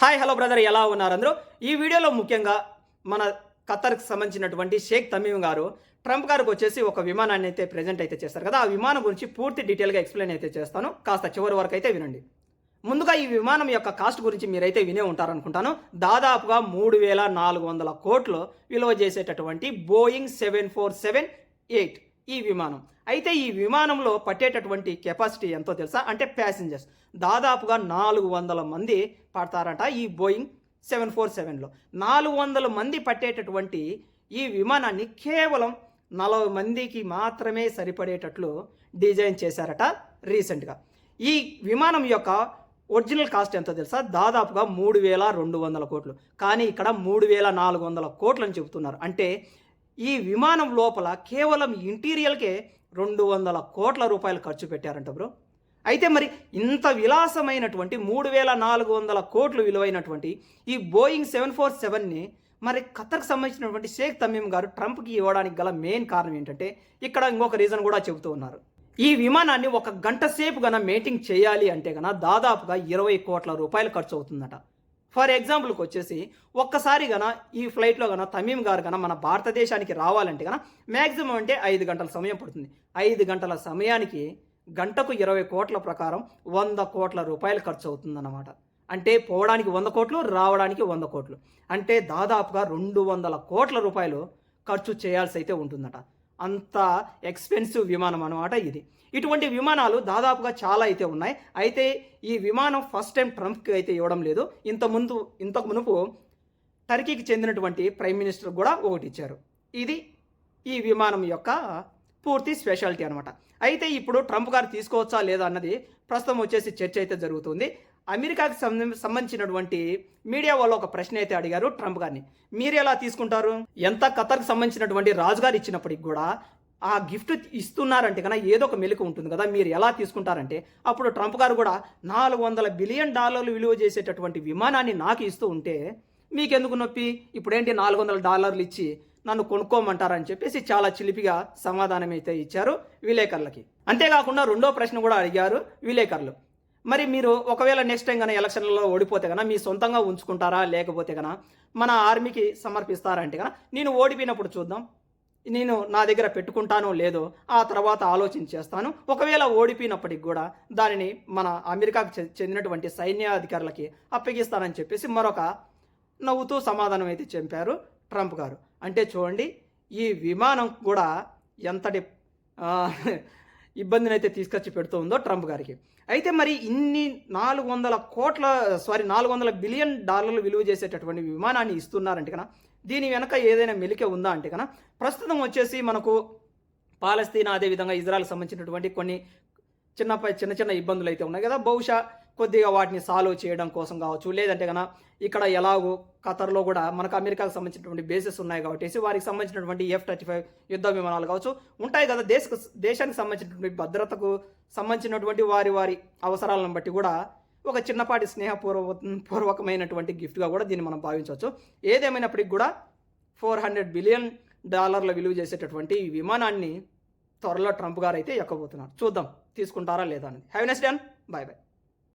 Hi hello brother, ఎలా ఉన్నారు అందరూ? ఈ వీడియోలో ముఖ్యంగా మన ఖత్తర్కి సంబంధించినటువంటి షేక్ తమీమ్ గారు ట్రంప్ గారికి వచ్చేసి ఒక విమానాన్ని అయితే ప్రెజెంట్ అయితే చేస్తారు కదా. ఆ విమానం గురించి పూర్తి డీటెయిల్గా ఎక్స్ప్లెయిన్ అయితే చేస్తాను. కాస్త చివరి వరకు అయితే వినండి. ముందుగా ఈ విమానం యొక్క కాస్ట్ గురించి మీరైతే వినే ఉంటారనుకుంటాను. దాదాపుగా 3,400 కోట్లు విలువ చేసేటటువంటి బోయింగ్ 747-8 ఈ విమానం. అయితే ఈ విమానంలో పట్టేటటువంటి కెపాసిటీ ఎంతో తెలుసా? అంటే ప్యాసింజర్స్ దాదాపుగా 400 మంది పడతారట ఈ బోయింగ్ 747లో. 400 మంది పట్టేటటువంటి ఈ విమానాన్ని కేవలం 40 మందికి మాత్రమే సరిపడేటట్లు డిజైన్ చేశారట రీసెంట్గా. ఈ విమానం యొక్క ఒరిజినల్ కాస్ట్ ఎంతో తెలుసా? దాదాపుగా 3,200 కోట్లు. కానీ ఇక్కడ 3,400 కోట్లు అని చెబుతున్నారు. అంటే ఈ విమానం లోపల కేవలం ఇంటీరియల్కే 200 కోట్ల రూపాయలు ఖర్చు పెట్టారంట బ్రో. అయితే మరి ఇంత విలాసమైనటువంటి 3,400 కోట్లు విలువైనటువంటి ఈ బోయింగ్ 747ని మరి ఖత్తర్కి సంబంధించినటువంటి షేక్ తమీమ్ గారు ట్రంప్కి ఇవ్వడానికి గల మెయిన్ కారణం ఏంటంటే, ఇక్కడ ఇంకొక రీజన్ కూడా చెబుతూ ఉన్నారు. ఈ విమానాన్ని 1 గంట సేపు గన మెయింటైన్ చేయాలి అంటే గన దాదాపుగా 20 కోట్ల రూపాయలు ఖర్చు అవుతుందట. ఫర్ ఎగ్జాంపుల్కి వచ్చేసి ఒక్కసారి గన ఈ ఫ్లైట్లో గన తమీమ్ గారు గన మన భారతదేశానికి రావాలంటే గన మ్యాక్సిమం అంటే 5 గంటల సమయం పడుతుంది. 5 గంటల సమయానికి గంటకు 20 కోట్ల ప్రకారం 100 కోట్ల రూపాయలు ఖర్చు అవుతుందన్నమాట. అంటే పోవడానికి 100 కోట్లు, రావడానికి 100 కోట్లు, అంటే దాదాపుగా 200 కోట్ల రూపాయలు ఖర్చు చేయాల్సి అయితే ఉంటుందట. అంత ఎక్స్పెన్సివ్ విమానం అన్నమాట ఇది. ఇటువంటి విమానాలు దాదాపుగా చాలా అయితే ఉన్నాయి. అయితే ఈ విమానం ఫస్ట్ టైం ట్రంప్కి అయితే ఇవ్వడం లేదు. ఇంతకు మునుపు టర్కీకి చెందినటువంటి ప్రైమ్ మినిస్టర్ కూడా ఒకటి ఇచ్చారు. ఇది ఈ విమానం యొక్క పూర్తి స్పెషాలిటీ అనమాట. అయితే ఇప్పుడు ట్రంప్ గారు తీసుకోవచ్చా లేదా అన్నది ప్రస్తుతం వచ్చేసి చర్చ అయితే జరుగుతుంది. అమెరికాకి సంబంధించినటువంటి మీడియా వాళ్ళు ఒక ప్రశ్న అయితే అడిగారు ట్రంప్ గారిని, మీరు ఎలా తీసుకుంటారు? ఎంత ఖతర్కి సంబంధించినటువంటి రాజుగారు ఇచ్చినప్పటికి కూడా ఆ గిఫ్ట్ ఇస్తున్నారంటే కన్నా ఏదో ఒక మెలిక ఉంటుంది కదా, మీరు ఎలా తీసుకుంటారంటే అప్పుడు ట్రంప్ గారు కూడా $400 బిలియన్ విలువ చేసేటటువంటి విమానాన్ని నాకు ఇస్తూ ఉంటే మీకెందుకు నొప్పి, ఇప్పుడేంటి $400 ఇచ్చి నన్ను కొనుక్కోమంటారని చెప్పేసి చాలా చిలిపిగా సమాధానం అయితే ఇచ్చారు విలేకరులకి. అంతేకాకుండా రెండో ప్రశ్న కూడా అడిగారు విలేకరులు, మరి మీరు ఒకవేళ నెక్స్ట్ టైం కన్నా ఎలక్షన్లలో ఓడిపోతే కన్నా మీ సొంతంగా ఉంచుకుంటారా, లేకపోతే కన్నా మన ఆర్మీకి సమర్పిస్తారంటే కన్నా నేను ఓడిపోయినప్పుడు చూద్దాం, నేను నా దగ్గర పెట్టుకుంటానో లేదో ఆ తర్వాత ఆలోచన చేస్తాను. ఒకవేళ ఓడిపోయినప్పటికి కూడా దానిని మన అమెరికాకు చెందినటువంటి సైన్యాధికారులకి అప్పగిస్తానని చెప్పేసి మరొక నవ్వుతూ సమాధానం అయితే చెప్పారు ట్రంప్ గారు. అంటే చూడండి ఈ విమానం కూడా ఎంతటి ఇబ్బందిని అయితే తీసుకొచ్చి పెడుతూ ఉందో ట్రంప్ గారికి. అయితే మరి ఇన్ని $400 బిలియన్ విలువ చేసేటటువంటి విమానాన్ని ఇస్తున్నారంటే కన్నా దీని వెనక ఏదైనా మెలికే ఉందా అంటే కన్నా ప్రస్తుతం వచ్చేసి మనకు పాలస్తీనా అదేవిధంగా ఇజ్రాయెల్కి సంబంధించినటువంటి కొన్ని చిన్న ఇబ్బందులు అయితే ఉన్నాయి కదా. బహుశా కొద్దిగా వాటిని సాల్వ్ చేయడం కోసం కావచ్చు, లేదంటే కన్నా ఇక్కడ ఎలాగో ఖతర్లో కూడా మనకు అమెరికాకు సంబంధించినటువంటి బేసెస్ ఉన్నాయి కాబట్టి వారికి సంబంధించినటువంటి F-35 యుద్ధ విమానాలు కావచ్చు ఉంటాయి కదా. దేశానికి సంబంధించినటువంటి భద్రతకు సంబంధించినటువంటి వారి అవసరాలను బట్టి కూడా ఒక చిన్నపాటి స్నేహపూర్వకమైనటువంటి గిఫ్ట్గా కూడా దీన్ని మనం భావించవచ్చు. ఏదేమైనప్పటికీ కూడా $400 బిలియన్ విలువ చేసేటటువంటి ఈ విమానాన్ని త్వరలో ట్రంప్ గారు అయితే ఎక్కబోతున్నారు. చూద్దాం తీసుకుంటారా లేదా అని. Have a nice day. Bye bye.